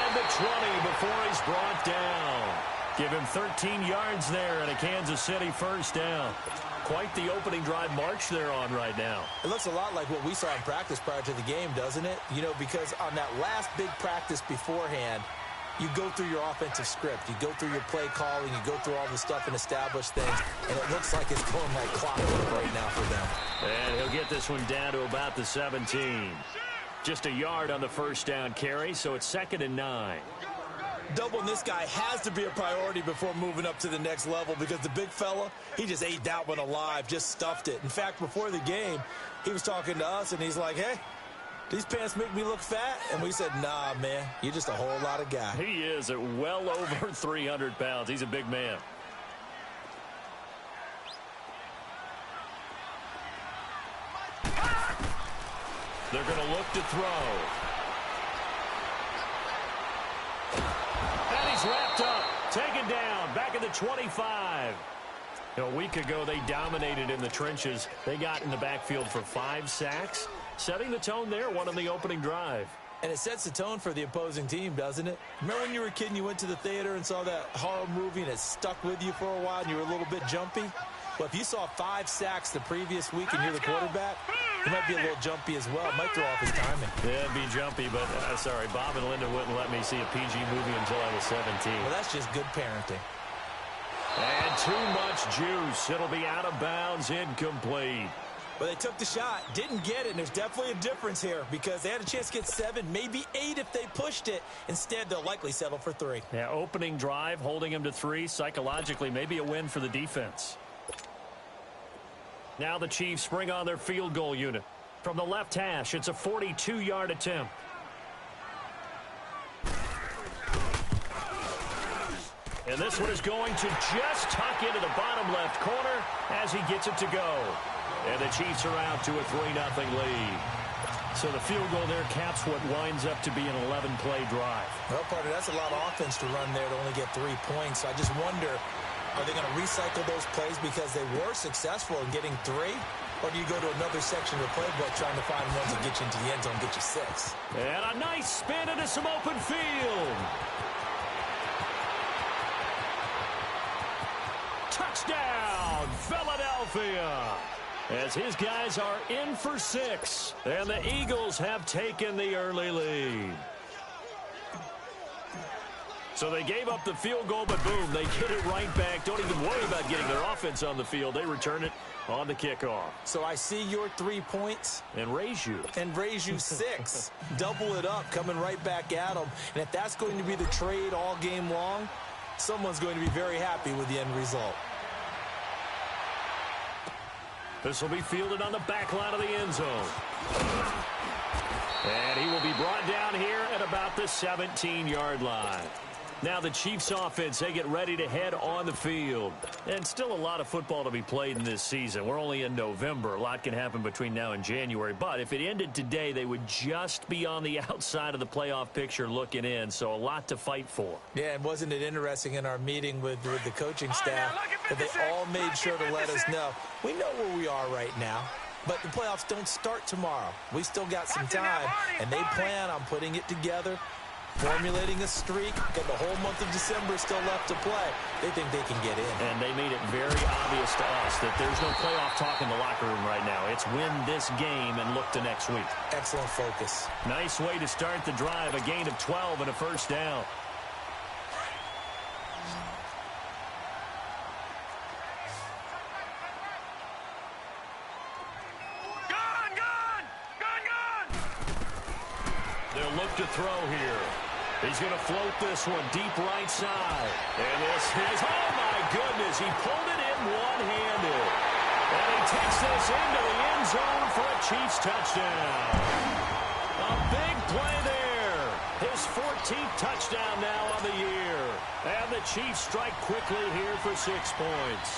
around the 20 before he's brought down. Give him 13 yards there and a Kansas City first down. Quite the opening drive march they're on right now. It looks a lot like what we saw in practice prior to the game, doesn't it? You know, because on that last big practice beforehand, you go through your offensive script. You go through your play calling. You go through all the stuff and establish things. And it looks like it's going like clockwork right now for them. And he'll get this one down to about the 17. Just a yard on the first down carry, so it's 2nd and 9. Doubling this guy has to be a priority before moving up to the next level because the big fella, he just ate that one alive, just stuffed it. In fact, before the game, he was talking to us, and he's like, hey, these pants make me look fat? And we said, nah, man, you're just a whole lot of guy. He is at well over 300 pounds. He's a big man. They're going to look to throw. And he's wrapped up, taken down, back at the 25. A week ago, they dominated in the trenches. They got in the backfield for 5 sacks, setting the tone there, one on the opening drive. And it sets the tone for the opposing team, doesn't it? Remember when you were a kid and you went to the theater and saw that horror movie and it stuck with you for a while and you were a little bit jumpy? Well, if you saw 5 sacks the previous week and you're the quarterback, you might be a little jumpy as well. It might throw off his timing. Yeah, it'd be jumpy, but sorry, Bob and Linda wouldn't let me see a PG movie until I was 17. Well, that's just good parenting. And too much juice. It'll be out of bounds, incomplete. But they took the shot, didn't get it, and there's definitely a difference here because they had a chance to get 7, maybe 8 if they pushed it. Instead, they'll likely settle for 3. Yeah, opening drive, holding him to 3. Psychologically, maybe a win for the defense. Now the Chiefs bring on their field goal unit. From the left hash, it's a 42-yard attempt. And this one is going to just tuck into the bottom left corner as he gets it to go. And the Chiefs are out to a 3-0 lead. So the field goal there caps what winds up to be an 11-play drive. Well, partner, that's a lot of offense to run there to only get 3 points. I just wonder, are they going to recycle those plays because they were successful in getting 3? Or do you go to another section of the playbook trying to find ones that get you into the end zone and get you 6? And a nice spin into some open field. Touchdown, Philadelphia! As his guys are in for 6, and the Eagles have taken the early lead. So they gave up the field goal, but boom, they get it right back. Don't even worry about getting their offense on the field. They return it on the kickoff. So I see your 3 points. And raise you. And raise you 6. Double it up, coming right back at them. And if that's going to be the trade all game long, someone's going to be very happy with the end result. This will be fielded on the back line of the end zone. And he will be brought down here at about the 17-yard line. Now the Chiefs offense, they get ready to head on the field. And still a lot of football to be played in this season. We're only in November. A lot can happen between now and January. But if it ended today, they would just be on the outside of the playoff picture looking in. So a lot to fight for. Yeah, and wasn't it interesting in our meeting with the coaching staff that they all made sure to let us know. We know where we are right now. But the playoffs don't start tomorrow. We still got some time. And they plan on putting it together, formulating a streak. Got the whole month of December still left to play. They think they can get in. And they made it very obvious to us that there's no playoff talk in the locker room right now. It's win this game and look to next week. Excellent focus. Nice way to start the drive. A gain of 12 and a first down. They'll look to throw here. He's going to float this one deep right side. And this is, oh my goodness, he pulled it in one-handed. And he takes this into the end zone for a Chiefs touchdown. A big play there. His 14th touchdown now on the year. And the Chiefs strike quickly here for 6 points.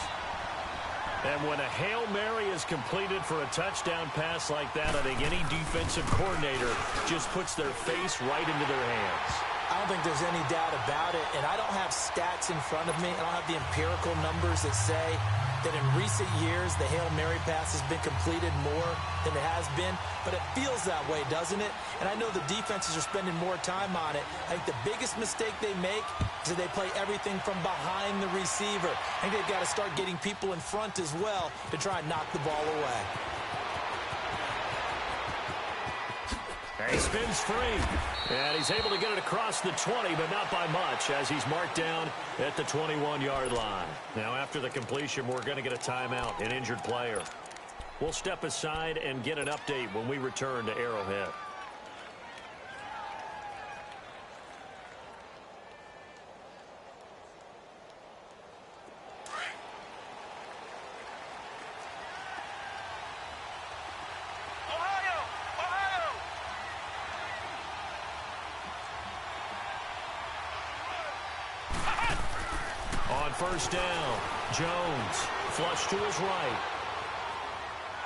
And when a Hail Mary is completed for a touchdown pass like that, I think any defensive coordinator just puts their face right into their hands. I don't think there's any doubt about it, and I don't have stats in front of me. I don't have the empirical numbers that say that in recent years the Hail Mary pass has been completed more than it has been, but it feels that way, doesn't it? And I know the defenses are spending more time on it. I think the biggest mistake they make is that they play everything from behind the receiver. I think they've got to start getting people in front as well to try and knock the ball away. He spins free, and he's able to get it across the 20, but not by much, as he's marked down at the 21-yard line. Now, after the completion, we're going to get a timeout, an injured player. We'll step aside and get an update when we return to Arrowhead. First down, Jones, flush to his right.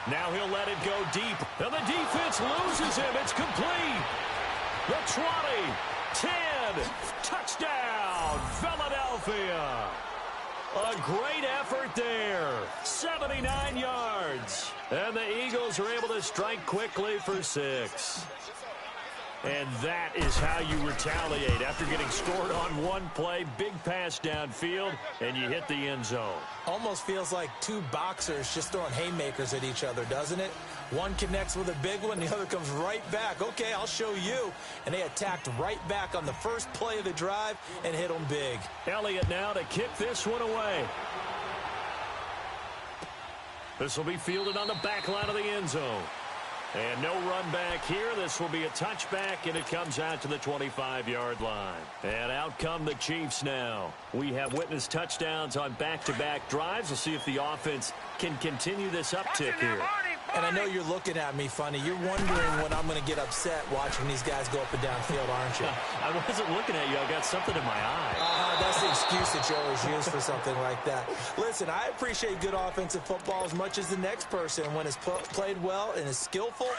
Now he'll let it go deep, and the defense loses him. It's complete. The 20, 10, touchdown, Philadelphia. A great effort there, 79 yards. And the Eagles are able to strike quickly for 6. And that is how you retaliate after getting scored on one play, big pass downfield, and you hit the end zone. Almost feels like two boxers just throwing haymakers at each other, doesn't it? One connects with a big one, the other comes right back. Okay, I'll show you. And they attacked right back on the first play of the drive and hit them big. Elliott now to kick this one away. This will be fielded on the back line of the end zone. And no run back here. This will be a touchback, and it comes out to the 25-yard line. And out come the Chiefs now. We have witnessed touchdowns on back-to-back drives. We'll see if the offense can continue this uptick here. And I know you're looking at me funny. You're wondering when I'm going to get upset watching these guys go up and down field, aren't you? I wasn't looking at you. I got something in my eye. That's the excuse that you always use for something like that. Listen, I appreciate good offensive football as much as the next person. When it's played well and is skillful,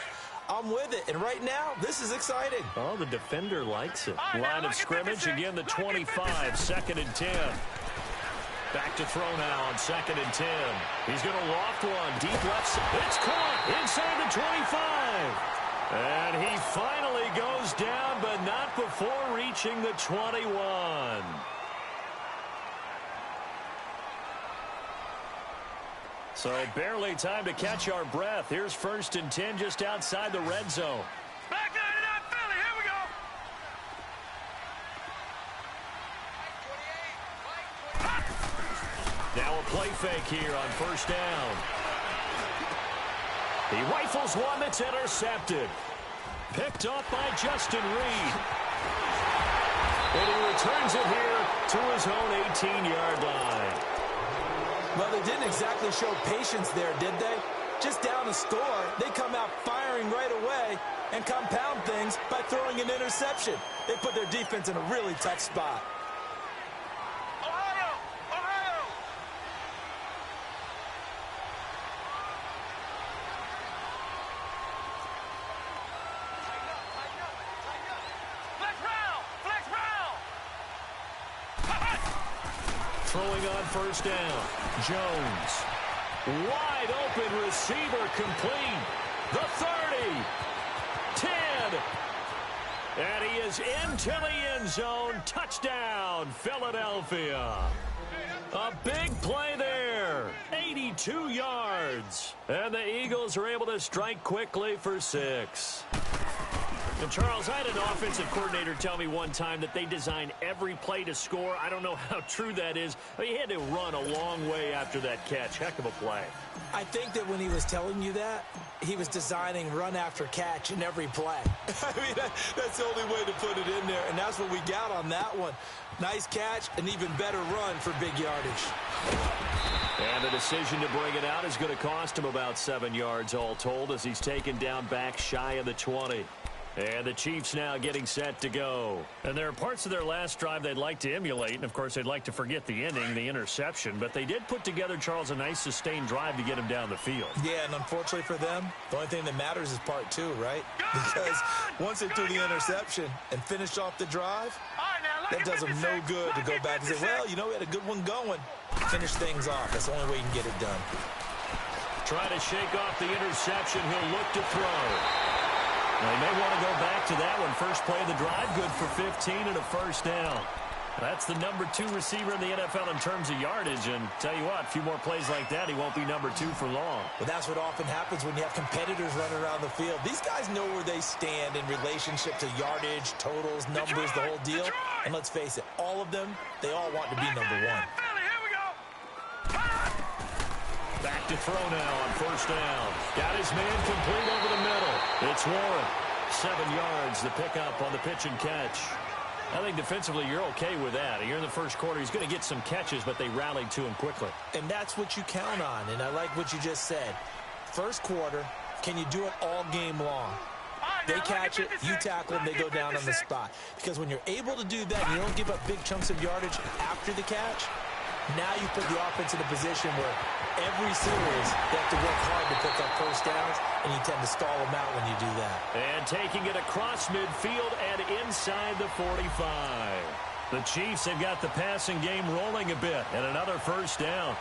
I'm with it. And right now, this is exciting. Oh, the defender likes it. Line of scrimmage, again, the 25, second and 10. Back to throw now on second and 10. He's going to loft one. Deep left. It's caught inside the 25. And he finally goes down, but not before reaching the 21. So barely time to catch our breath. Here's first and 10 just outside the red zone. Back 99 Philly. Here we go. Now a play fake here on first down. He rifles one that's intercepted. Picked up by Justin Reed. And he returns it here to his own 18-yard line. Well, they didn't exactly show patience there, did they? Just down a score, they come out firing right away and compound things by throwing an interception. They put their defense in a really tough spot. Throwing on first down. Jones. Wide open receiver complete. The 30. 10. And he is into the end zone. Touchdown, Philadelphia. A big play there. 82 yards. And the Eagles are able to strike quickly for 6. And Charles, I had an offensive coordinator tell me one time that they design every play to score. I don't know how true that is. He had to run a long way after that catch. Heck of a play. I think that when he was telling you that, he was designing run after catch in every play. I mean, that's the only way to put it in there, and that's what we got on that one. Nice catch, an even better run for big yardage. And the decision to bring it out is going to cost him about 7 yards all told as he's taken down back shy of the 20. And the Chiefs now getting set to go. And there are parts of their last drive they'd like to emulate. And, of course, they'd like to forget the ending, the interception. But they did put together, Charles, a nice sustained drive to get him down the field. Yeah, and unfortunately for them, the only thing that matters is part 2, right? Because once they threw the interception and finished off the drive, that does them no good to go back and say, well, you know, we had a good one going. finish things off. That's the only way you can get it done. Trying to shake off the interception. He'll look to throw. They may want to go back to that one. First play of the drive, good for 15 and a first down. That's the number 2 receiver in the NFL in terms of yardage. And tell you what, a few more plays like that, he won't be number 2 for long. But that's what often happens when you have competitors running around the field. These guys know where they stand in relationship to yardage, totals, numbers, the whole deal. And let's face it, all of them, they all want to be number 1. Back to throw now on first down. Got his man complete over the middle. It's Warren. 7 yards, the pickup on the pitch and catch. I think defensively you're okay with that. You're in the first quarter. He's going to get some catches, but they rallied to him quickly. And that's what you count on, and I like what you just said. First quarter, can you do it all game long? They catch it, you tackle them, they go down on the spot. Because when you're able to do that, you don't give up big chunks of yardage after the catch. Now you put the offense in a position where every series they have to work hard to pick up first downs, and you tend to stall them out when you do that. And taking it across midfield and inside the 45. The Chiefs have got the passing game rolling a bit, and another first down.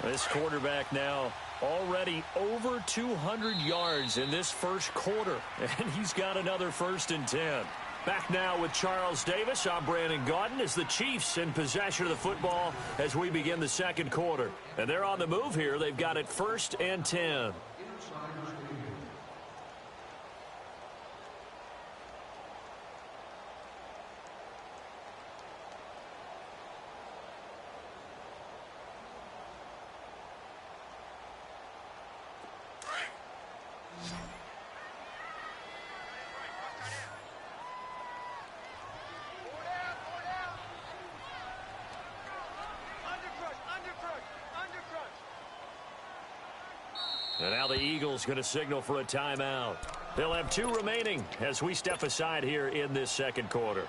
This quarterback now already over 200 yards in this first quarter, and he's got another 1st and 10. Back now with Charles Davis. I'm Brandon Gaudin as the Chiefs in possession of the football as we begin the second quarter. And they're on the move here. They've got it 1st and 10. And now the Eagles going to signal for a timeout. They'll have 2 remaining as we step aside here in this second quarter.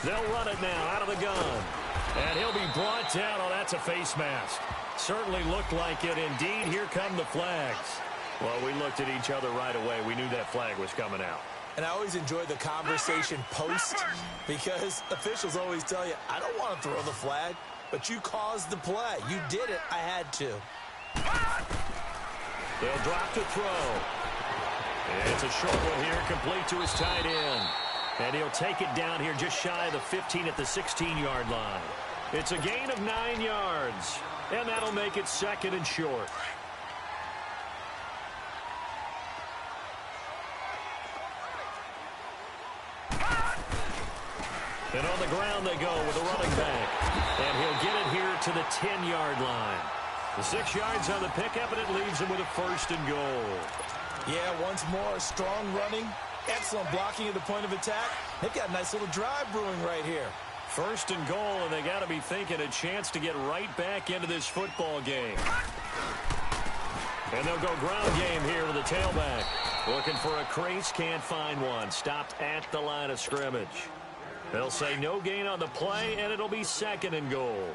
They'll run it now out of the gun. And he'll be brought down. Oh, that's a face mask. Certainly looked like it. Indeed, here come the flags. Well, we looked at each other right away. We knew that flag was coming out. And I always enjoy the conversation post because officials always tell you, I don't want to throw the flag, but you caused the play. You did it. I had to. They'll drop to throw. And it's a short one here, complete to his tight end. And he'll take it down here just shy of the 15 at the 16-yard line. It's a gain of 9 yards. And that'll make it 2nd and short. And on the ground they go with a running back. And he'll get it here to the 10-yard line. The 6 yards on the pickup, and it leaves him with a 1st and goal. Yeah, once more, strong running, excellent blocking at the point of attack. They've got a nice little drive brewing right here. 1st and goal, and they got to be thinking a chance to get right back into this football game. And they'll go ground game here to the tailback. Looking for a crease, can't find one. Stopped at the line of scrimmage. They'll say no gain on the play, and it'll be 2nd and goal.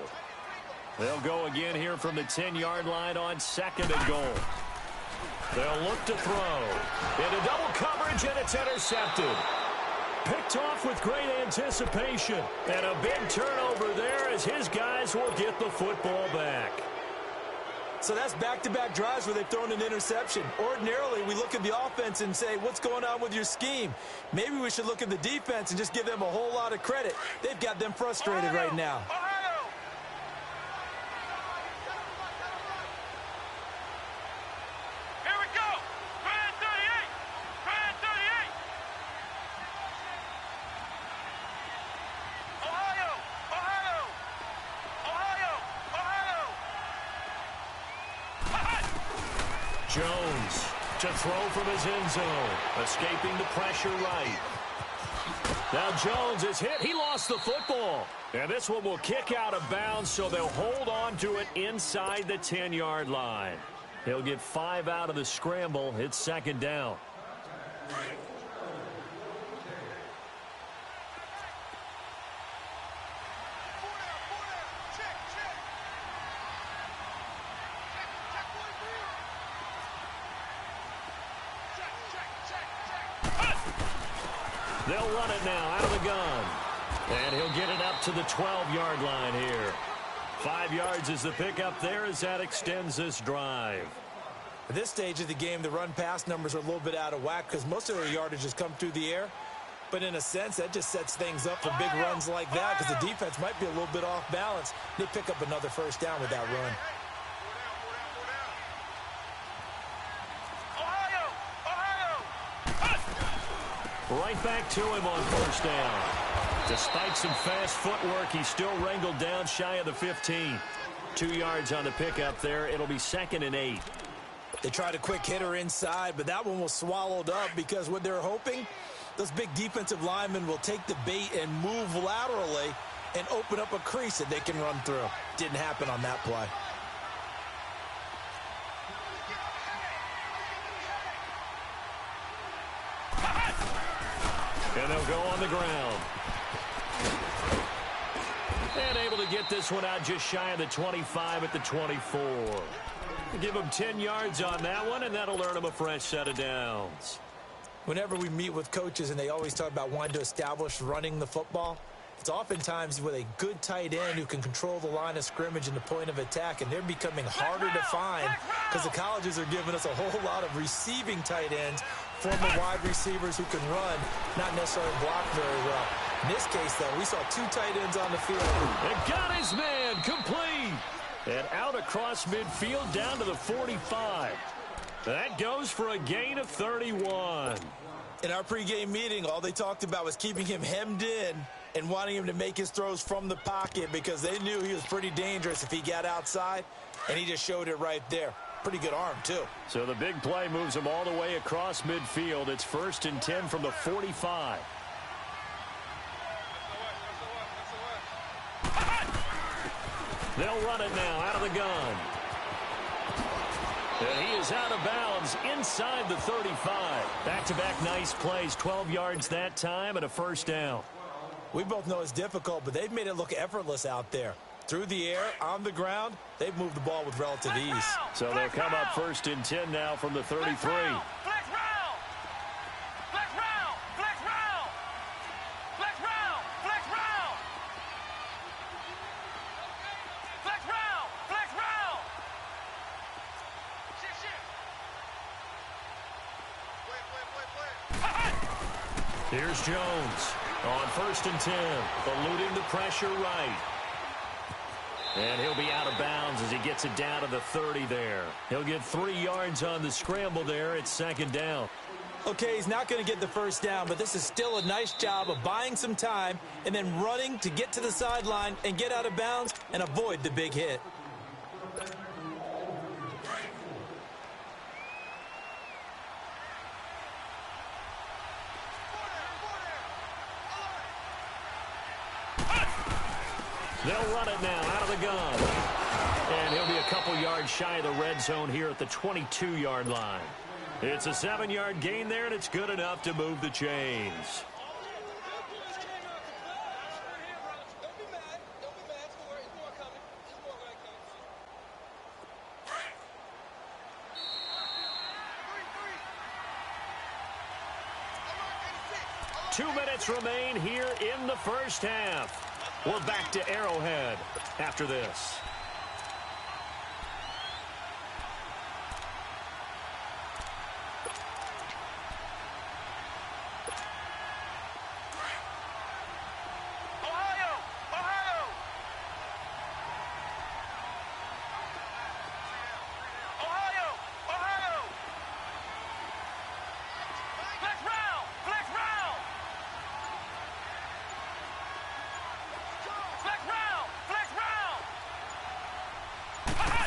They'll go again here from the 10-yard line on 2nd and goal. They'll look to throw. Into double coverage, and it's intercepted. Picked off with great anticipation. And a big turnover there as his guys will get the football back. So that's back-to-back drives where they've thrown an interception. Ordinarily, we look at the offense and say, what's going on with your scheme? Maybe we should look at the defense and just give them a whole lot of credit. They've got them frustrated right now. Here we go. Grand 38. Grand 38. Ohio. Ohio. Ohio. Ohio. Jones to throw from his end zone. Escaping the pressure right. Now Jones is hit. He lost the football. And this one will kick out of bounds, so they'll hold on to it inside the 10-yard line. He'll get 5 out of the scramble. It's second down. They'll run it now out of the gun. And he'll get it up to the 12-yard line here. 5 yards is the pickup there as that extends this drive. At this stage of the game, the run-pass numbers are a little bit out of whack because most of their yardage has come through the air. But in a sense, that just sets things up for big runs like that because the defense might be a little bit off balance. They pick up another first down with that run. Right back to him on first down. Despite some fast footwork, he's still wrangled down shy of the 15. 2 yards on the pickup there. It'll be 2nd and 8. They tried a quick hitter inside, but that one was swallowed up because what they're hoping, those big defensive linemen will take the bait and move laterally and open up a crease that they can run through. Didn't happen on that play. And they'll go on the ground. And able to get this one out just shy of the 25 at the 24. Give them 10 yards on that one, and that'll earn them a fresh set of downs. Whenever we meet with coaches and they always talk about wanting to establish running the football, it's oftentimes with a good tight end who can control the line of scrimmage and the point of attack, and they're becoming harder to find because the colleges are giving us a whole lot of receiving tight ends, former wide receivers who can run, not necessarily block very well. In this case, though, we saw 2 tight ends on the field. And got his man complete. And out across midfield down to the 45. That goes for a gain of 31. In our pregame meeting, all they talked about was keeping him hemmed in and wanting him to make his throws from the pocket because they knew he was pretty dangerous if he got outside, and he just showed it right there. Pretty good arm, too. So the big play moves him all the way across midfield. It's 1st and 10 from the 45. They'll run it now out of the gun. And he is out of bounds inside the 35. Back-to-back nice plays, 12 yards that time and a first down. We both know it's difficult, but they've made it look effortless out there. Through the air, on the ground, they've moved the ball with relative ease. So they'll come up 1st and 10 now from the 33. Here's Jones on 1st and 10, eluding the pressure right. And he'll be out of bounds as he gets it down to the 30 there. He'll get 3 yards on the scramble there. It's 2nd down. Okay, he's not going to get the first down, but this is still a nice job of buying some time and then running to get to the sideline and get out of bounds and avoid the big hit. They'll run it now out of the gun. And he'll be a couple yards shy of the red zone here at the 22-yard line. It's a 7-yard gain there, and it's good enough to move the chains. Two minutes remain here in the first half. We're back to Arrowhead after this.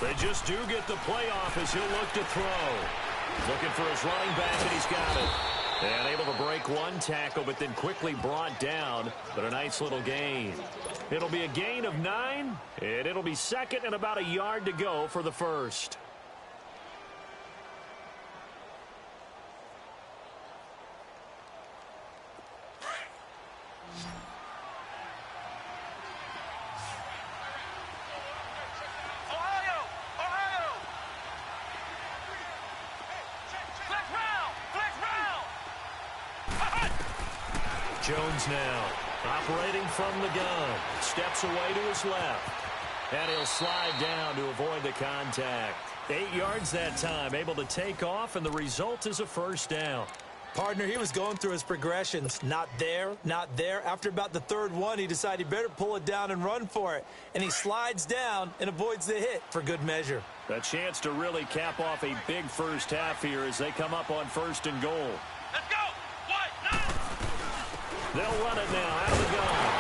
They just do get the playoff as he'll look to throw. Looking for his running back, and he's got it. And able to break one tackle, but then quickly brought down. But a nice little gain. It'll be a gain of 9, and it'll be second and about a yard to go for the first. Jones now operating from the gun. Steps away to his left. And he'll slide down to avoid the contact. 8 yards that time, able to take off, and the result is a first down. Partner, he was going through his progressions. Not there, not there. After about the third one, he decided he better pull it down and run for it. And he slides down and avoids the hit for good measure. A chance to really cap off a big first half here as they come up on 1st and goal. Let's go. What? No. They'll run it now out of the gun.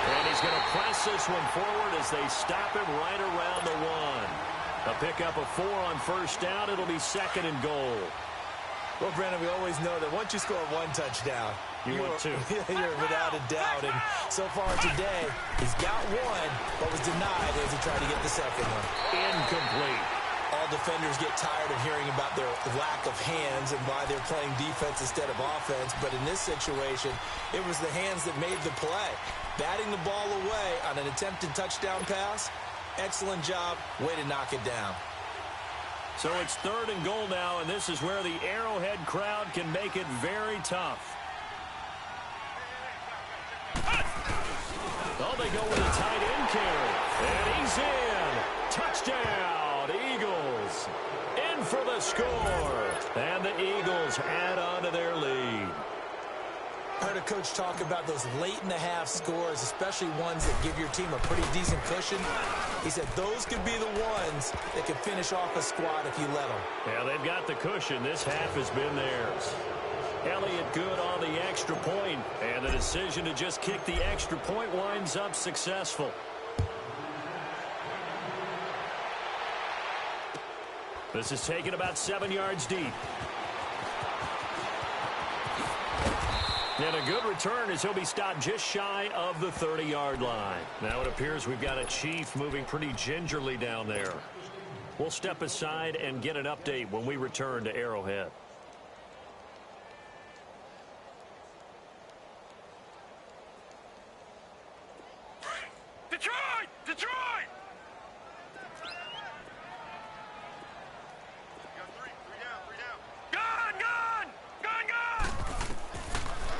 And he's going to press this one forward as they stop him right around the 1. A pickup of 4 on first down. It'll be 2nd and goal. Well, Brandon, we always know that once you score 1 touchdown, you want 2. You're without a doubt. And so far today, he's got 1, but was denied as he tried to get the second one. Incomplete. All defenders get tired of hearing about their lack of hands and why they're playing defense instead of offense. But in this situation, it was the hands that made the play. Batting the ball away on an attempted touchdown pass, excellent job. Way to knock it down. So it's 3rd and goal now, and this is where the Arrowhead crowd can make it very tough. Oh, they go with a tight end carry. And he's in. Touchdown, Eagles. In for the score. And the Eagles add on to their lead. I heard a coach talk about those late-in-the-half scores, especially ones that give your team a pretty decent cushion. He said those could be the ones that could finish off a squad if you let them. Yeah, they've got the cushion. This half has been theirs. Elliott good on the extra point, and the decision to just kick the extra point winds up successful. This is taken about 7 yards deep. And a good return as he'll be stopped just shy of the 30-yard line. Now it appears we've got a Chief moving pretty gingerly down there. We'll step aside and get an update when we return to Arrowhead. Detroit! Detroit!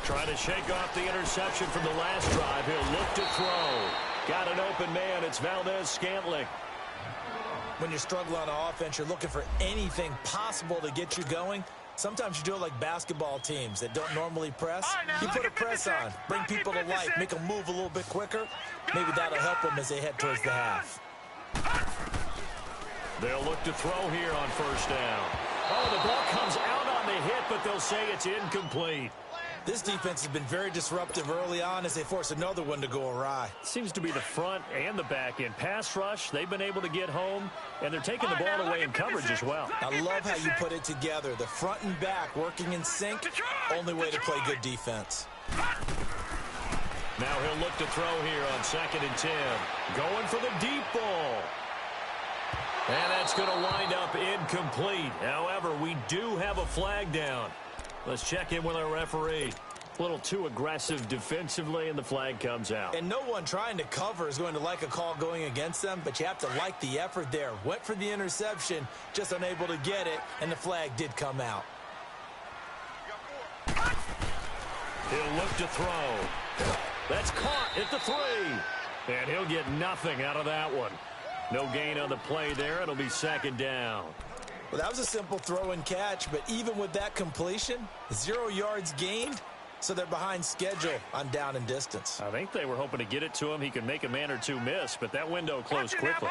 Trying to shake off the interception from the last drive. He'll look to throw. Got an open man. It's Valdez-Scantling. When you're struggling on offense, you're looking for anything possible to get you going. Sometimes you do it like basketball teams that don't normally press. You put a press on, bring people to life, make them move a little bit quicker. Maybe that'll help them as they head towards the half. They'll look to throw here on first down. Oh, the ball comes out on the hit, but they'll say it's incomplete. This defense has been very disruptive early on as they force another one to go awry. Seems to be the front and the back end. Pass rush, they've been able to get home, and they're taking the ball away in coverage as well. I love how you put it together. The front and back working in sync. Only way to play good defense. Now he'll look to throw here on 2nd and 10. Going for the deep ball. And that's going to wind up incomplete. However, we do have a flag down. Let's check in with our referee. A little too aggressive defensively, and the flag comes out. And no one trying to cover is going to like a call going against them, but you have to like the effort there. Went for the interception, just unable to get it, and the flag did come out. He'll look to throw. That's caught at the 3. And he'll get nothing out of that one. No gain on the play there. It'll be 2nd down. Well, that was a simple throw and catch, but even with that completion, 0 yards gained, so they're behind schedule on down and distance. I think they were hoping to get it to him. He could make a man or two miss, but that window closed quickly.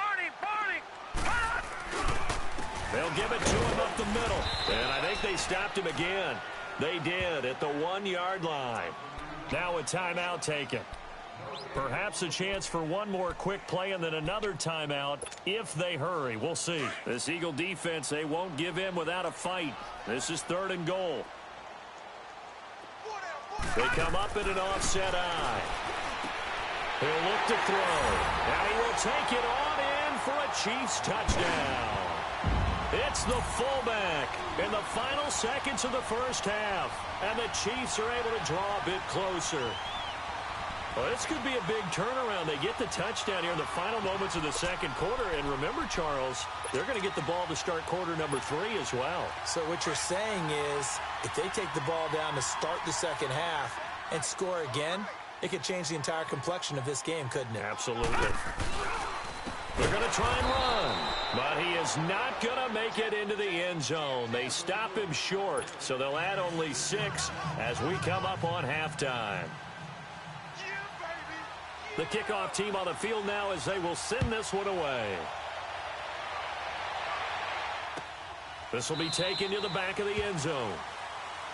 They'll give it to him up the middle, and I think they stopped him again. They did at the 1 yard line. Now a timeout taken. Perhaps a chance for one more quick play and then another timeout if they hurry. We'll see. This Eagle defense, they won't give in without a fight. This is 3rd and goal. They come up in an offset eye. He'll look to throw. And he will take it on in for a Chiefs touchdown. It's the fullback in the final seconds of the first half. And the Chiefs are able to draw a bit closer. Well, this could be a big turnaround. They get the touchdown here in the final moments of the second quarter. And remember, Charles, they're going to get the ball to start quarter number 3 as well. So what you're saying is if they take the ball down to start the second half and score again, it could change the entire complexion of this game, couldn't it? Absolutely. They're going to try and run, but he is not going to make it into the end zone. They stop him short, so they'll add only 6 as we come up on halftime. The kickoff team on the field now as they will send this one away. This will be taken to the back of the end zone.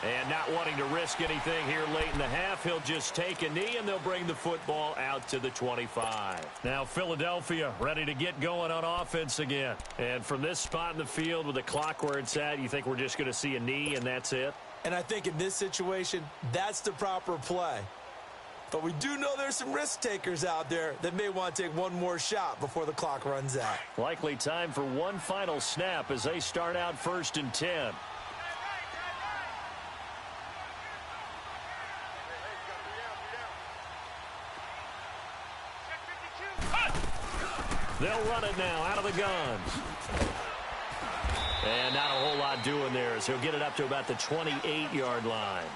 And not wanting to risk anything here late in the half, he'll just take a knee and they'll bring the football out to the 25. Now Philadelphia ready to get going on offense again. And from this spot in the field with the clock where it's at, you think we're just going to see a knee and that's it? And I think in this situation, that's the proper play. But we do know there's some risk takers out there that may want to take one more shot before the clock runs out. Likely time for one final snap as they start out 1st and 10. They'll run it now out of the gun. And not a whole lot doing there as he'll get it up to about the 28-yard line.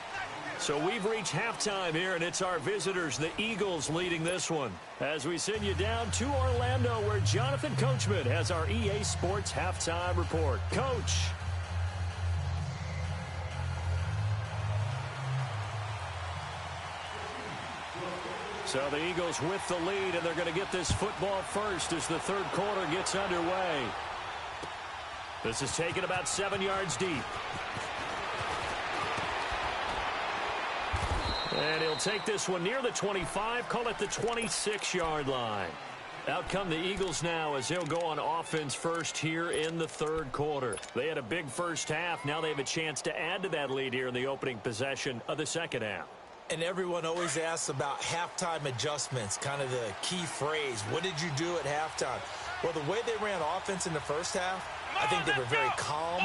So we've reached halftime here, and it's our visitors, the Eagles, leading this one. As we send you down to Orlando, where Jonathan Coachman has our EA Sports Halftime Report. Coach. So the Eagles with the lead, and they're going to get this football first as the third quarter gets underway. This is taken about 7 yards deep. And he'll take this one near the 25, call it the 26-yard line. Out come the Eagles now as they'll go on offense first here in the third quarter. They had a big first half. Now they have a chance to add to that lead here in the opening possession of the second half. And everyone always asks about halftime adjustments, kind of the key phrase. What did you do at halftime? Well, the way they ran offense in the first half, I think they were very calm,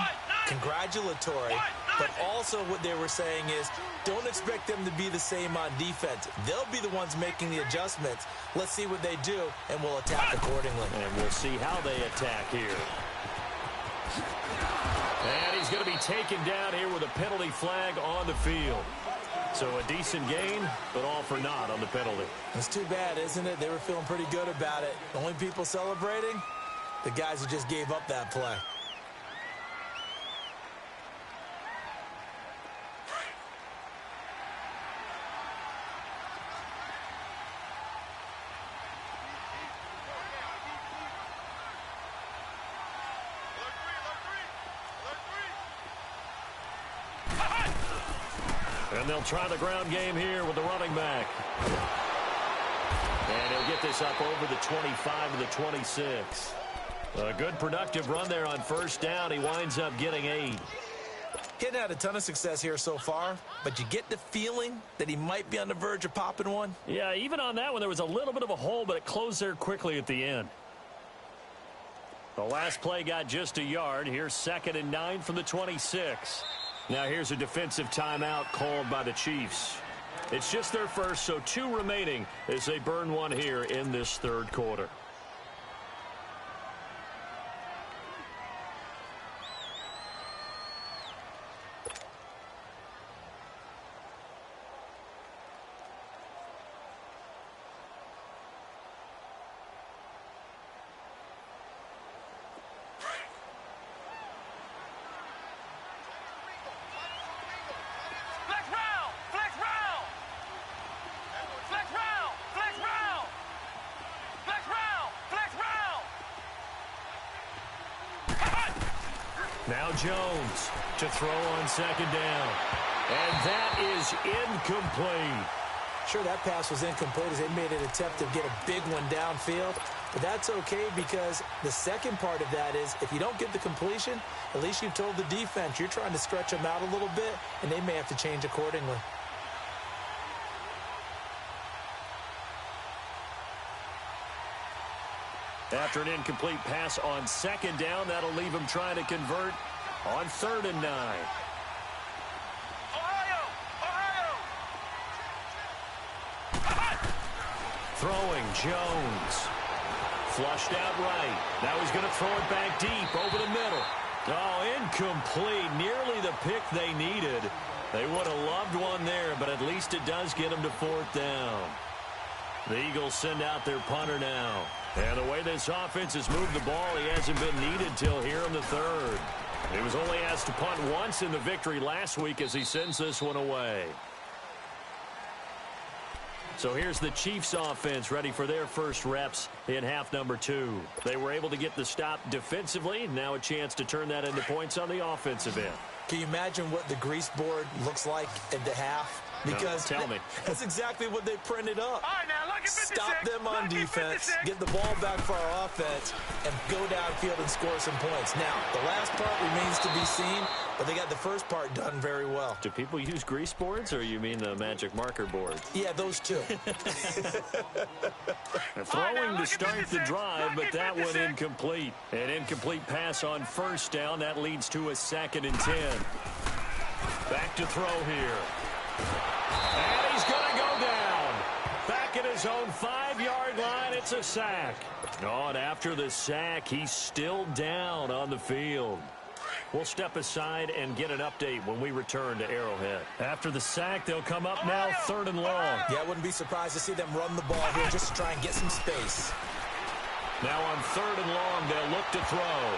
congratulatory, but also what they were saying is don't expect them to be the same on defense. They'll be the ones making the adjustments. Let's see what they do, and we'll attack accordingly. And we'll see how they attack here. And he's going to be taken down here with a penalty flag on the field. So a decent gain, but all for naught on the penalty. It's too bad, isn't it? They were feeling pretty good about it. The only people celebrating, the guys who just gave up that play. And they'll try the ground game here with the running back. And he'll get this up over the 25 to the 26. A good productive run there on first down. He winds up getting 8. He hadn't had a ton of success here so far, but you get the feeling that he might be on the verge of popping one. Yeah, even on that one, there was a little bit of a hole, but it closed there quickly at the end. The last play got just a yard. Here's 2nd and 9 from the 26. Now here's a defensive timeout called by the Chiefs. It's just their first, so 2 remaining as they burn one here in this third quarter. Now Jones to throw on 2nd down. And that is incomplete. Sure, that pass was incomplete as they made an attempt to get a big one downfield. But that's okay because the second part of that is if you don't get the completion, at least you've told the defense you're trying to stretch them out a little bit, and they may have to change accordingly. After an incomplete pass on second down, that'll leave him trying to convert on 3rd and 9. Throwing, Jones. Flushed out right. Now he's going to throw it back deep over the middle. Oh, incomplete. Nearly the pick they needed. They would have loved one there, but at least it does get them to 4th down. The Eagles send out their punter now. And the way this offense has moved the ball, he hasn't been needed till here in the 3rd. He was only asked to punt once in the victory last week as he sends this one away. So here's the Chiefs offense ready for their first reps in half number 2. They were able to get the stop defensively. Now a chance to turn that into points on the offensive end. Can you imagine what the grease board looks like at the half? Because no, tell me. That's exactly what they printed up. All right, now, look at 56. Stop them on defense, 56. get the ball back for our offense, and go downfield and score some points. Now, the last part remains to be seen, but they got the first part done very well. Do people use grease boards, or you mean the magic marker board? Yeah, those two. Throwing to start the drive, but that one incomplete. An incomplete pass on 1st down. That leads to a 2nd and 10. Back to throw here. And he's going to go down. Back at his own 5-yard line, it's a sack. Oh, and after the sack, he's still down on the field. We'll step aside and get an update when we return to Arrowhead. After the sack, they'll come up now 3rd and long. Yeah, I wouldn't be surprised to see them run the ball here just to try and get some space. Now on 3rd and long, they'll look to throw.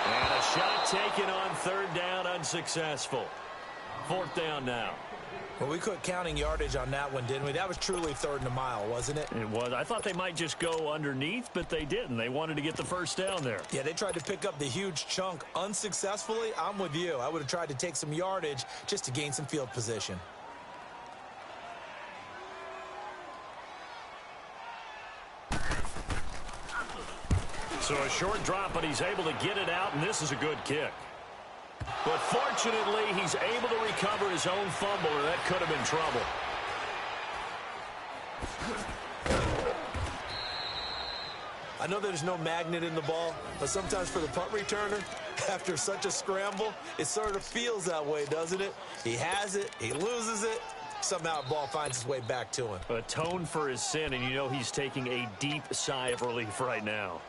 And a shot taken on 3rd down, unsuccessful. 4th down now. Well, we quit counting yardage on that one, didn't we? That was truly 3rd and a mile, wasn't it? It was. I thought they might just go underneath, but they didn't. They wanted to get the 1st down there. Yeah, they tried to pick up the huge chunk unsuccessfully. I'm with you. I would have tried to take some yardage just to gain some field position. So a short drop, but he's able to get it out, and this is a good kick. But fortunately, he's able to recover his own fumble, or that could have been trouble. I know there's no magnet in the ball, but sometimes for the punt returner, after such a scramble, it sort of feels that way, doesn't it? He has it, he loses it, somehow the ball finds its way back to him. Atone for his sin, and you know he's taking a deep sigh of relief right now.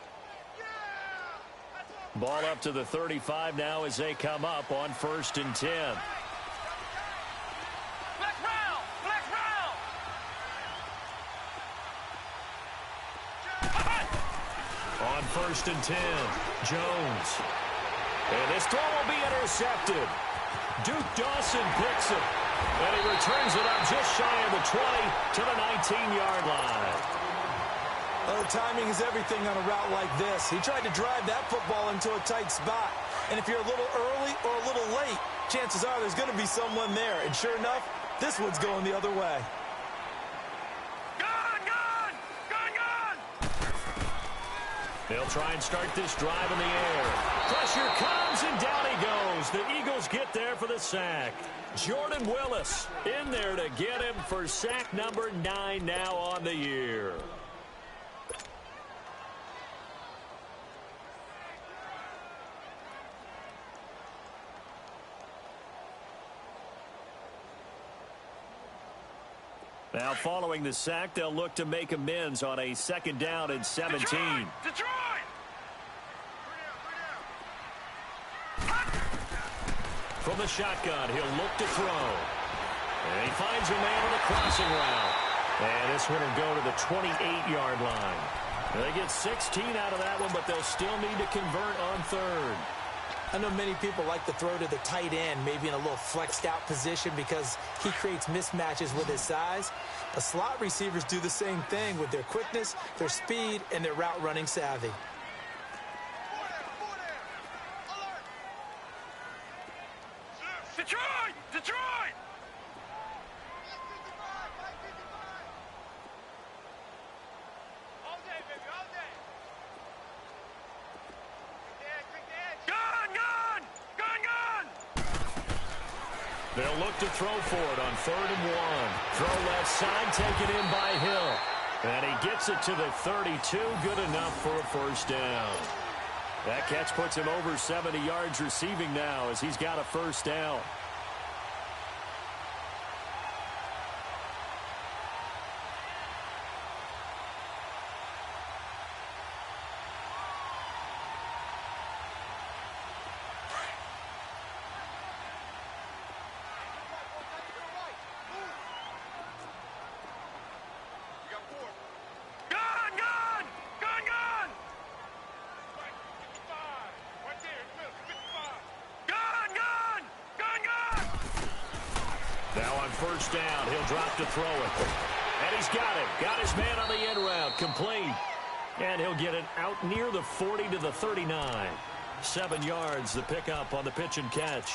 Ball up to the 35 now as they come up on 1st and 10. Flex round! Flex round! On 1st and 10, Jones. And this throw will be intercepted. Duke Dawson picks it. And he returns it up just shy of the 20 to the 19-yard line. Well, timing is everything on a route like this. He tried to drive that football into a tight spot. And if you're a little early or a little late, chances are there's going to be someone there. And sure enough, this one's going the other way. Gone! They'll try and start this drive in the air. Pressure comes, and down he goes. The Eagles get there for the sack. Jordan Willis in there to get him for sack number 9 now on the year. Now, following the sack, they'll look to make amends on a 2nd down and 17. Detroit! From the shotgun, he'll look to throw. And he finds a man on a crossing route. And this one will go to the 28-yard line. They get 16 out of that one, but they'll still need to convert on 3rd. I know many people like to throw to the tight end, maybe in a little flexed out position because he creates mismatches with his size. But slot receivers do the same thing with their quickness, their speed, and their route running savvy. Detroit! Detroit! All day, baby, all day. Gone! They'll look to throw for it on 3rd and 1. Throw left side, taken in by Hill. And he gets it to the 32. Good enough for a first down. That catch puts him over 70 yards receiving now as he's got a first down. Now on first down, he'll drop to throw it. And he's got it. Got his man on the end route. Complete. And he'll get it out near the 40 to the 39. 7 yards, the pickup on the pitch and catch.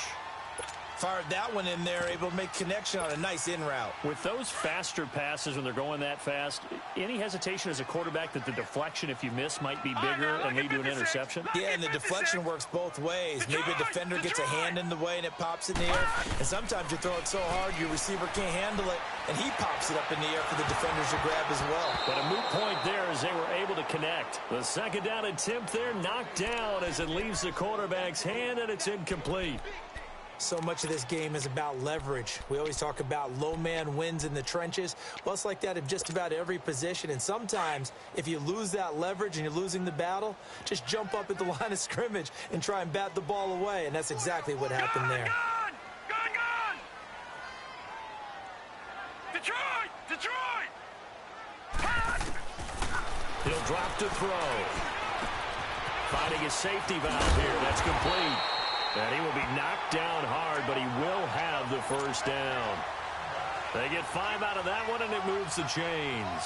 Fired that one in there, able to make connection on a nice in route. With those faster passes when they're going that fast, any hesitation as a quarterback that the deflection, if you miss, might be bigger and lead to an interception? Yeah, and the deflection works both ways. Maybe a defender gets a hand in the way and it pops in the air. And sometimes you throw it so hard your receiver can't handle it, and he pops it up in the air for the defenders to grab as well. But a moot point there as they were able to connect. The second down attempt there knocked down as it leaves the quarterback's hand, and it's incomplete. So much of this game is about leverage. We always talk about low man wins in the trenches. Well, it's like that in just about every position. And sometimes, if you lose that leverage and you're losing the battle, just jump up at the line of scrimmage and try and bat the ball away. And that's exactly what happened there. Gun! Detroit! He'll drop to throw. Finding his safety valve here. That's complete. And he will be knocked down hard, but he will have the first down. They get 5 out of that one, and it moves the chains.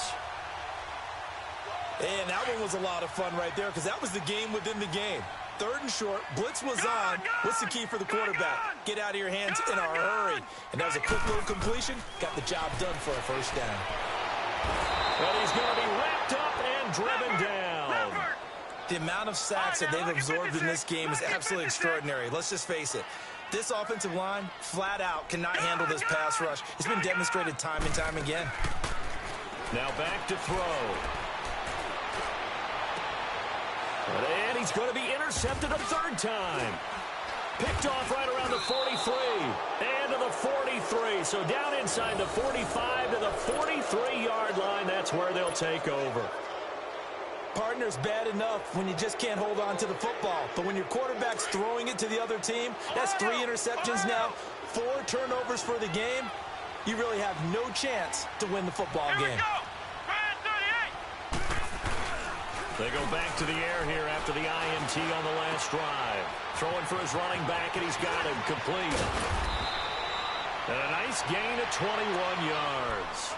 And that one was a lot of fun right there because that was the game within the game. 3rd and short, blitz was on. What's the key for the quarterback? Get out of your hands in a hurry. And that was a quick little completion. Got the job done for a first down. And he's going to be wrapped up and driven down. The amount of sacks that they've absorbed in this game is absolutely extraordinary. Let's just face it. This offensive line, flat out, cannot handle this pass rush. It's been demonstrated time and time again. Now back to throw. And he's going to be intercepted a 3rd time. Picked off right around the 43. And to the 43. So down inside the 45 to the 43-yard line. That's where they'll take over. Partner's bad enough when you just can't hold on to the football. But when your quarterback's throwing it to the other team, that's 3 interceptions now, 4 turnovers for the game. You really have no chance to win the football game. They go back to the air here after the INT on the last drive. Throwing for his running back, and he's got him complete. And a nice gain of 21 yards.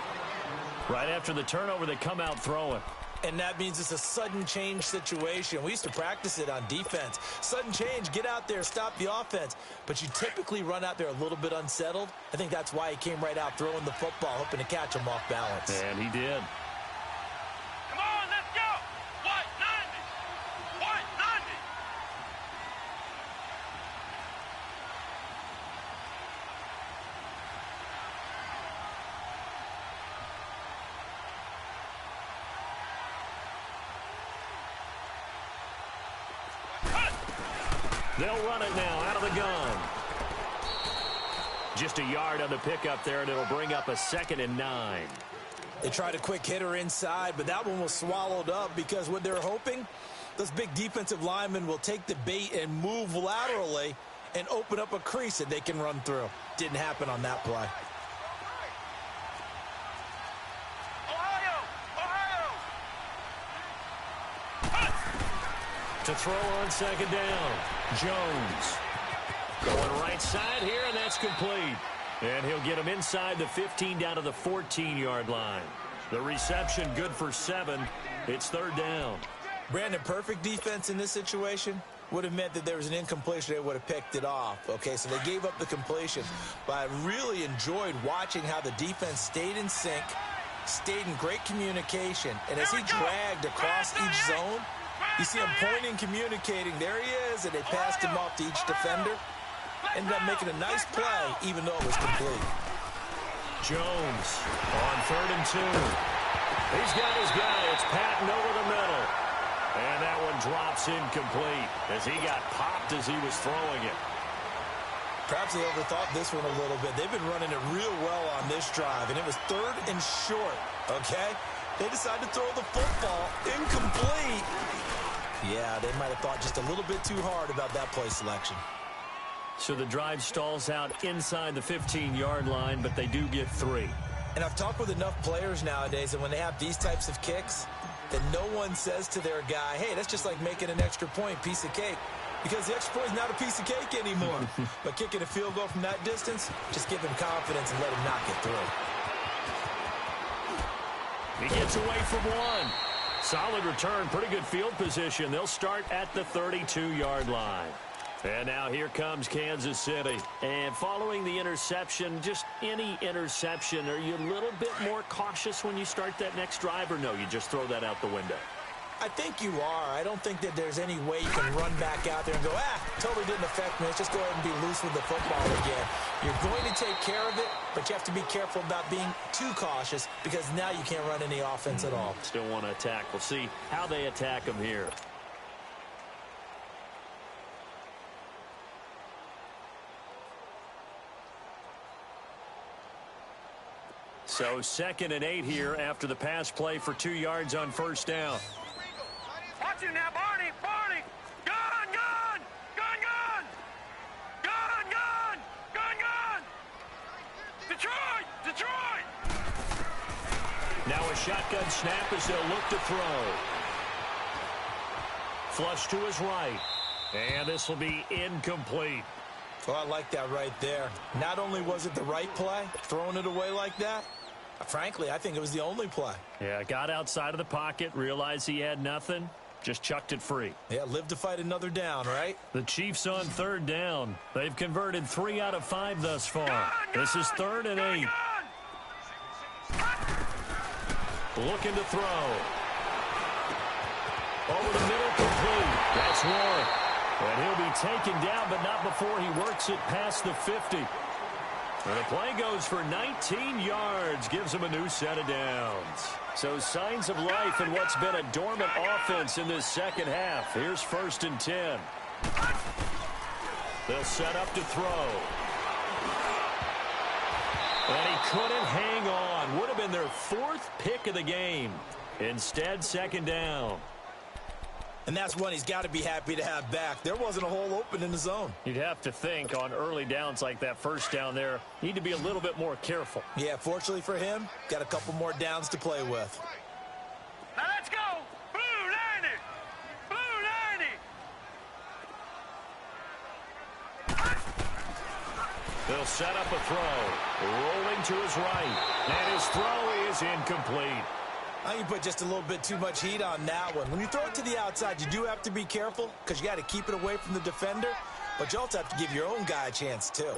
Right after the turnover, they come out throwing. And that means it's a sudden change situation. We used to practice it on defense. Sudden change, get out there, stop the offense. But you typically run out there a little bit unsettled. I think that's why he came right out throwing the football, hoping to catch him off balance. And he did. Come on, let's go! White 90! White 90! They'll run it now out of the gun. Just a yard on the pickup there, and it'll bring up a 2nd and 9. They tried a quick hitter inside, but that one was swallowed up because what they're hoping, those big defensive linemen will take the bait and move laterally and open up a crease that they can run through. Didn't happen on that play. To throw on 2nd down, Jones. Going right side here, and that's complete. And he'll get him inside the 15 down to the 14-yard line. The reception good for 7. It's 3rd down. Brandon, perfect defense in this situation would have meant that there was an incompletion. They would have picked it off. Okay, so they gave up the completion. But I really enjoyed watching how the defense stayed in sync, stayed in great communication. And as he dragged across each zone, you see him pointing, communicating. There he is, and they passed him off to each defender. Ended up making a nice play, even though it was complete. Jones on 3rd and 2. He's got his guy. It's Patton over the middle. And that one drops incomplete as he got popped as he was throwing it. Perhaps they overthought this one a little bit. They've been running it real well on this drive, and it was 3rd and short, okay? They decided to throw the football incomplete. Yeah, they might have thought just a little bit too hard about that play selection. So the drive stalls out inside the 15-yard line, but they do get 3. And I've talked with enough players nowadays that when they have these types of kicks, that no one says to their guy, hey, that's just like making an extra point, piece of cake. Because the extra point is not a piece of cake anymore. But kicking a field goal from that distance, just give him confidence and let him knock it through. He gets away from one. Solid return, pretty good field position. They'll start at the 32-yard line. And now here comes Kansas City. And following the interception, just any interception, are you a little bit more cautious when you start that next drive, or no, you just throw that out the window? I think you are. I don't think that there's any way you can run back out there and go, totally didn't affect me. Let's just go ahead and be loose with the football again. You're going to take care of it, but you have to be careful about being too cautious because now you can't run any offense at all. Still want to attack. We'll see how they attack them here. So 2nd and 8 here after the pass play for 2 yards on 1st down. Watch him now, Barney! Barney! Gun! Gun! Gun! Gun! Gun! Gun! Gun! Gun! Detroit! Detroit! Now a shotgun snap as they'll look to throw. Flush to his right. And this will be incomplete. Well, I like that right there. Not only was it the right play, throwing it away like that, frankly, I think it was the only play. Yeah, got outside of the pocket, realized he had nothing, just chucked it free. Yeah, live to fight another down, right? The Chiefs on 3rd down. They've converted 3 out of 5 thus far. This is 3rd and 8. Looking to throw. Over the middle, complete. That's Warren. And he'll be taken down, but not before he works it past the 50. And the play goes for 19 yards, gives him a new set of downs. So signs of life in what's been a dormant offense in this second half. Here's 1st and 10. They'll set up to throw. And he couldn't hang on. Would have been their 4th pick of the game. Instead, 2nd down. And that's one he's got to be happy to have back. There wasn't a hole open in the zone. You'd have to think on early downs like that 1st down there, need to be a little bit more careful. Yeah, fortunately for him, got a couple more downs to play with. Now let's go! Blue 90! Blue 90! They'll set up a throw. Rolling to his right. And his throw is incomplete. I think you put just a little bit too much heat on that one. When you throw it to the outside, you do have to be careful because you got to keep it away from the defender, but you also have to give your own guy a chance too.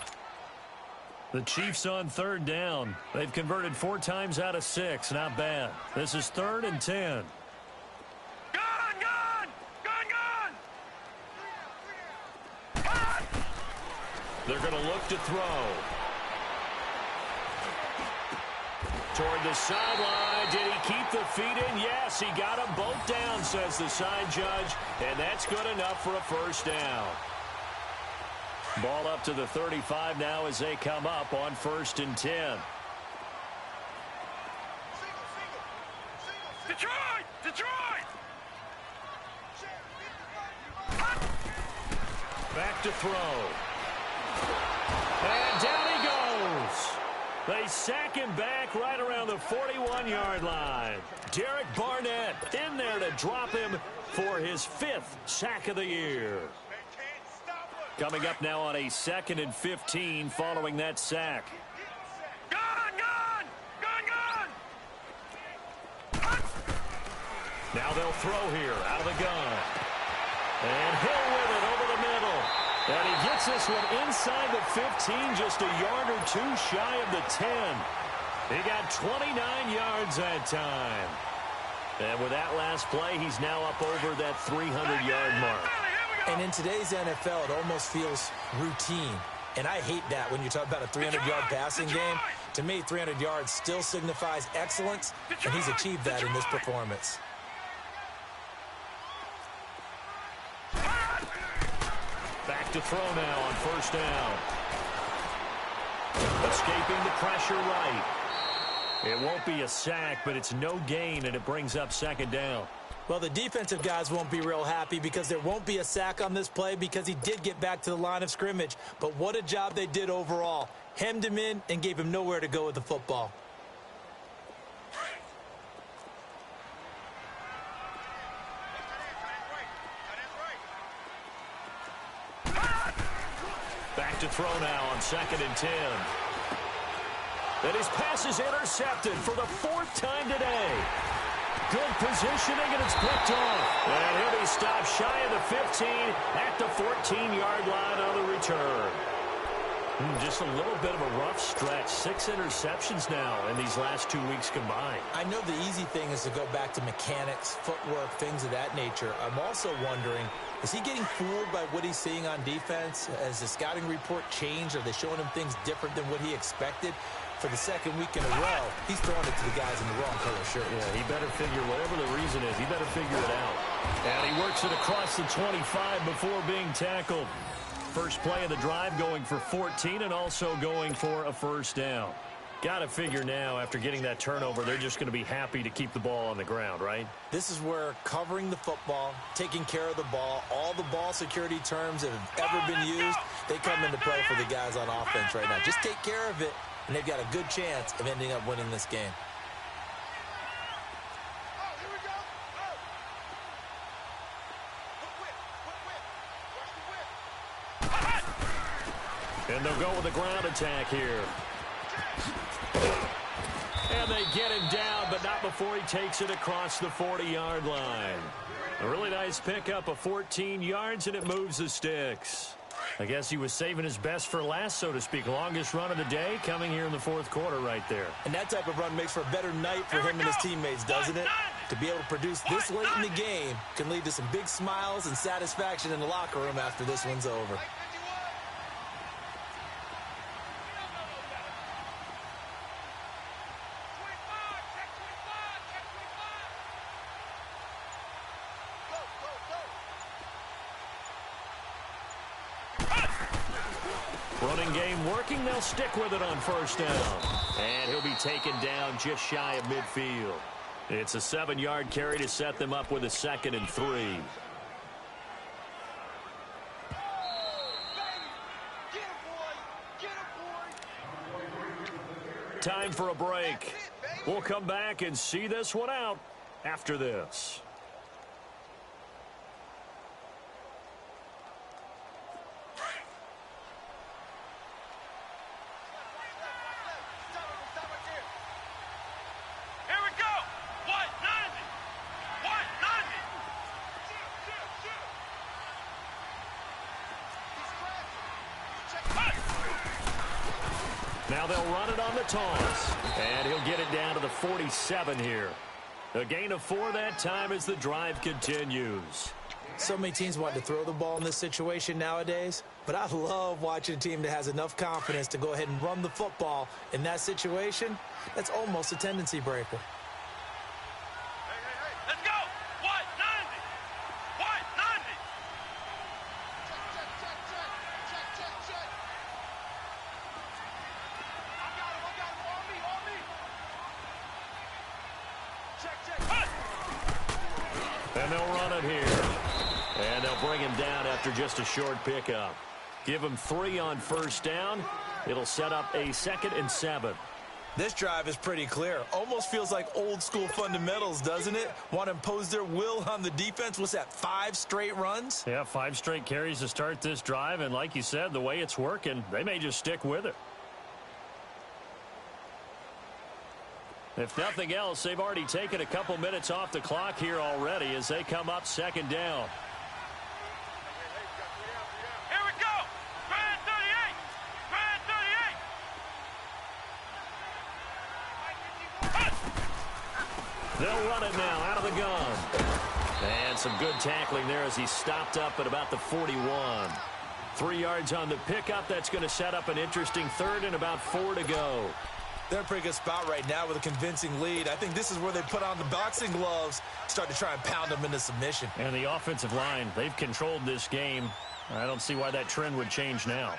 The Chiefs on 3rd down. They've converted 4 times out of 6. Not bad. This is 3rd and 10. Gun! Gun! Gun! Gun! They're going to look to throw. Toward the sideline. Did he keep the feet in? Yes, he got them both down, says the side judge. And that's good enough for a 1st down. Ball up to the 35 now as they come up on 1st and 10. Detroit! Detroit! Back to throw. And down he goes. They sack him back right around the 41-yard line. Derek Barnett in there to drop him for his 5th sack of the year. Coming up now on a 2nd and 15 following that sack. Gun! Gun! Gun! Gun! Now they'll throw here out of the gun. And Hill with it over the middle. And he gets this one inside the 15, just a yard or 2 shy of the 10. He got 29 yards that time. And with that last play, he's now up over that 300-yard mark. And in today's NFL, it almost feels routine. And I hate that when you talk about a 300-yard passing game. To me, 300 yards still signifies excellence, and he's achieved that in this performance. Back to throw now on first down. Escaping the pressure right. It won't be a sack, but it's no gain, and it brings up second down. Well, the defensive guys won't be real happy because there won't be a sack on this play because he did get back to the line of scrimmage. But what a job they did overall. Hemmed him in and gave him nowhere to go with the football. Back to throw now on 2nd and 10. And his pass is intercepted for the 4th time today. Good positioning, and it's picked off. And he'll be stopped shy of the 15 at the 14-yard line on the return. Just a little bit of a rough stretch. 6 interceptions now in these last 2 weeks combined. I know the easy thing is to go back to mechanics, footwork, things of that nature. I'm also wondering, is he getting fooled by what he's seeing on defense? Has the scouting report changed? Are they showing him things different than what he expected? For the 2nd week in a row, he's throwing it to the guys in the wrong color shirt. Yeah, he better figure, whatever the reason is, he better figure it out. And he works it across the 25 before being tackled. First play of the drive going for 14 and also going for a first down. Got to figure now, after getting that turnover, they're just going to be happy to keep the ball on the ground, right? This is where covering the football, taking care of the ball, all the ball security terms that have ever been used, they come into play for the guys on offense right now. Just take care of it, and they've got a good chance of ending up winning this game. And they'll go with a ground attack here. And they get him down, but not before he takes it across the 40-yard line. A really nice pickup of 14 yards, and it moves the sticks. I guess he was saving his best for last, so to speak. Longest run of the day coming here in the 4th quarter right there. And that type of run makes for a better night for him and his teammates, doesn't it? To be able to produce this late in the game can lead to some big smiles and satisfaction in the locker room after this one's over. Running game working. They'll stick with it on first down. And he'll be taken down just shy of midfield. It's a 7-yard carry to set them up with a 2nd and 3. Time for a break. We'll come back and see this one out after this. Now they'll run it on the toss. And he'll get it down to the 47 here. A gain of 4 that time as the drive continues. So many teams want to throw the ball in this situation nowadays, but I love watching a team that has enough confidence to go ahead and run the football in that situation. That's almost a tendency breaker. Let's go! White 90! White 90! And they'll run it here. And they'll bring him down after just a short pickup. Give him 3 on first down. It'll set up a 2nd and 7. This drive is pretty clear. Almost feels like old school fundamentals, doesn't it? Want to impose their will on the defense. What's that, 5 straight runs? Yeah, 5 straight carries to start this drive. And like you said, the way it's working, they may just stick with it. If nothing else, they've already taken a couple minutes off the clock here already as they come up 2nd down. Here we go! Grand 38! Grand 38! They'll run it now out of the gun. And some good tackling there as he stopped up at about the 41. 3 yards on the pickup. That's going to set up an interesting 3rd and about 4 to go. They're in a pretty good spot right now with a convincing lead. I think this is where they put on the boxing gloves, start to try and pound them into submission. And the offensive line, they've controlled this game. I don't see why that trend would change now.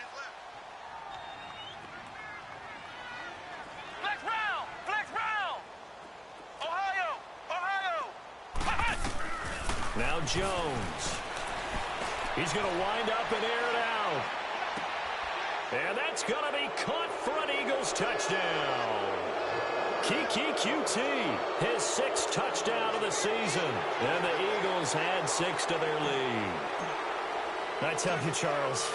Flex round! Flex round! Ohio! Ohio! Now Jones. He's going to wind up and air it out. And that's going to be caught for an Eagles touchdown. Kiki QT, his 6th touchdown of the season. And the Eagles add 6 to their lead. I tell you, Charles,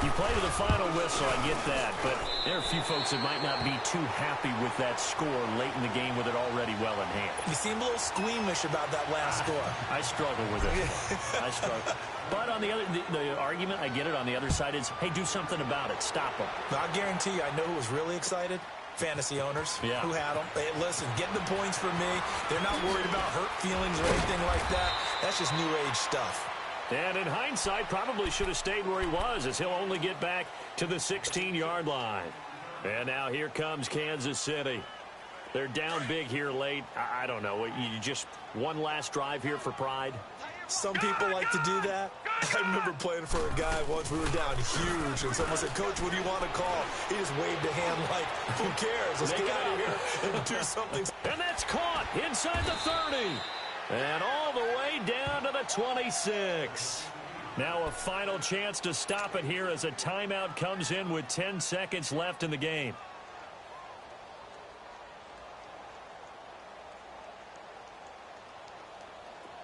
you play to the final whistle, I get that. But there are a few folks that might not be too happy with that score late in the game with it already well in hand. You seem a little squeamish about that last score. I struggle with it. I struggle. But on the other, the argument, I get it, on the other side is, hey, do something about it. Stop them. I guarantee you, I know who was really excited. Fantasy owners who had them. Hey, listen, getting the points for me. They're not worried about hurt feelings or anything like that. That's just new age stuff. And in hindsight, probably should have stayed where he was, as he'll only get back to the 16-yard line. And now here comes Kansas City. They're down big here late. I don't know. You just one last drive here for pride? Some people like to do that. I remember playing for a guy once. We were down huge, and someone said, "Coach, what do you want to call?" He just waved a hand like, who cares? Let's get out of here and do something. And that's caught inside the 30. And all the way down to the 26. Now a final chance to stop it here as a timeout comes in with 10 seconds left in the game.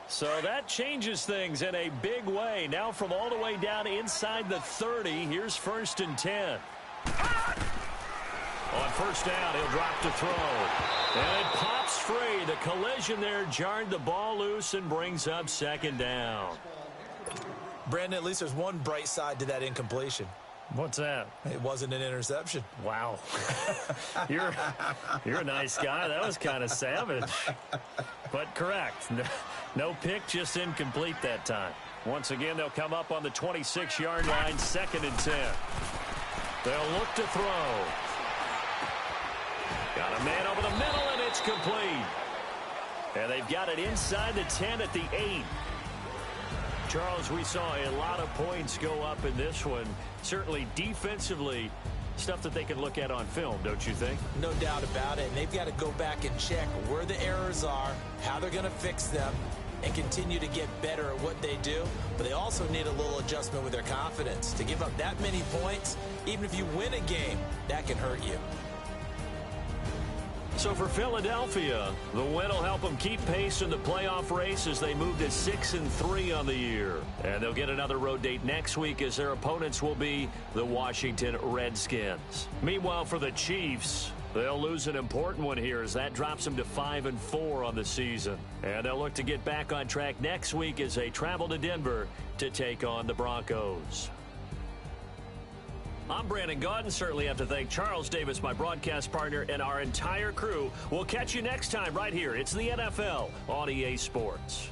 So that changes things in a big way. Now from all the way down inside the 30, here's 1st and 10. On first down, he'll drop to throw. And it pops free. The collision there jarred the ball loose and brings up 2nd down. Brandon, at least there's one bright side to that incompletion. What's that? It wasn't an interception. Wow. You're a nice guy. That was kind of savage. But correct. No pick, just incomplete that time. Once again, they'll come up on the 26-yard line, 2nd and 10. They'll look to throw. Got a man over the middle, and it's complete. And they've got it inside the 10 at the 8. Charles, we saw a lot of points go up in this one. Certainly defensively, stuff that they can look at on film, don't you think? No doubt about it. And they've got to go back and check where the errors are, how they're going to fix them, and continue to get better at what they do. But they also need a little adjustment with their confidence. To give up that many points, even if you win a game, that can hurt you. So for Philadelphia, the win will help them keep pace in the playoff race as they move to 6-3 on the year. And they'll get another road date next week as their opponents will be the Washington Redskins. Meanwhile, for the Chiefs, they'll lose an important one here as that drops them to 5-4 on the season. And they'll look to get back on track next week as they travel to Denver to take on the Broncos. I'm Brandon Gaudin. Certainly have to thank Charles Davis, my broadcast partner, and our entire crew. We'll catch you next time right here. It's the NFL on EA Sports.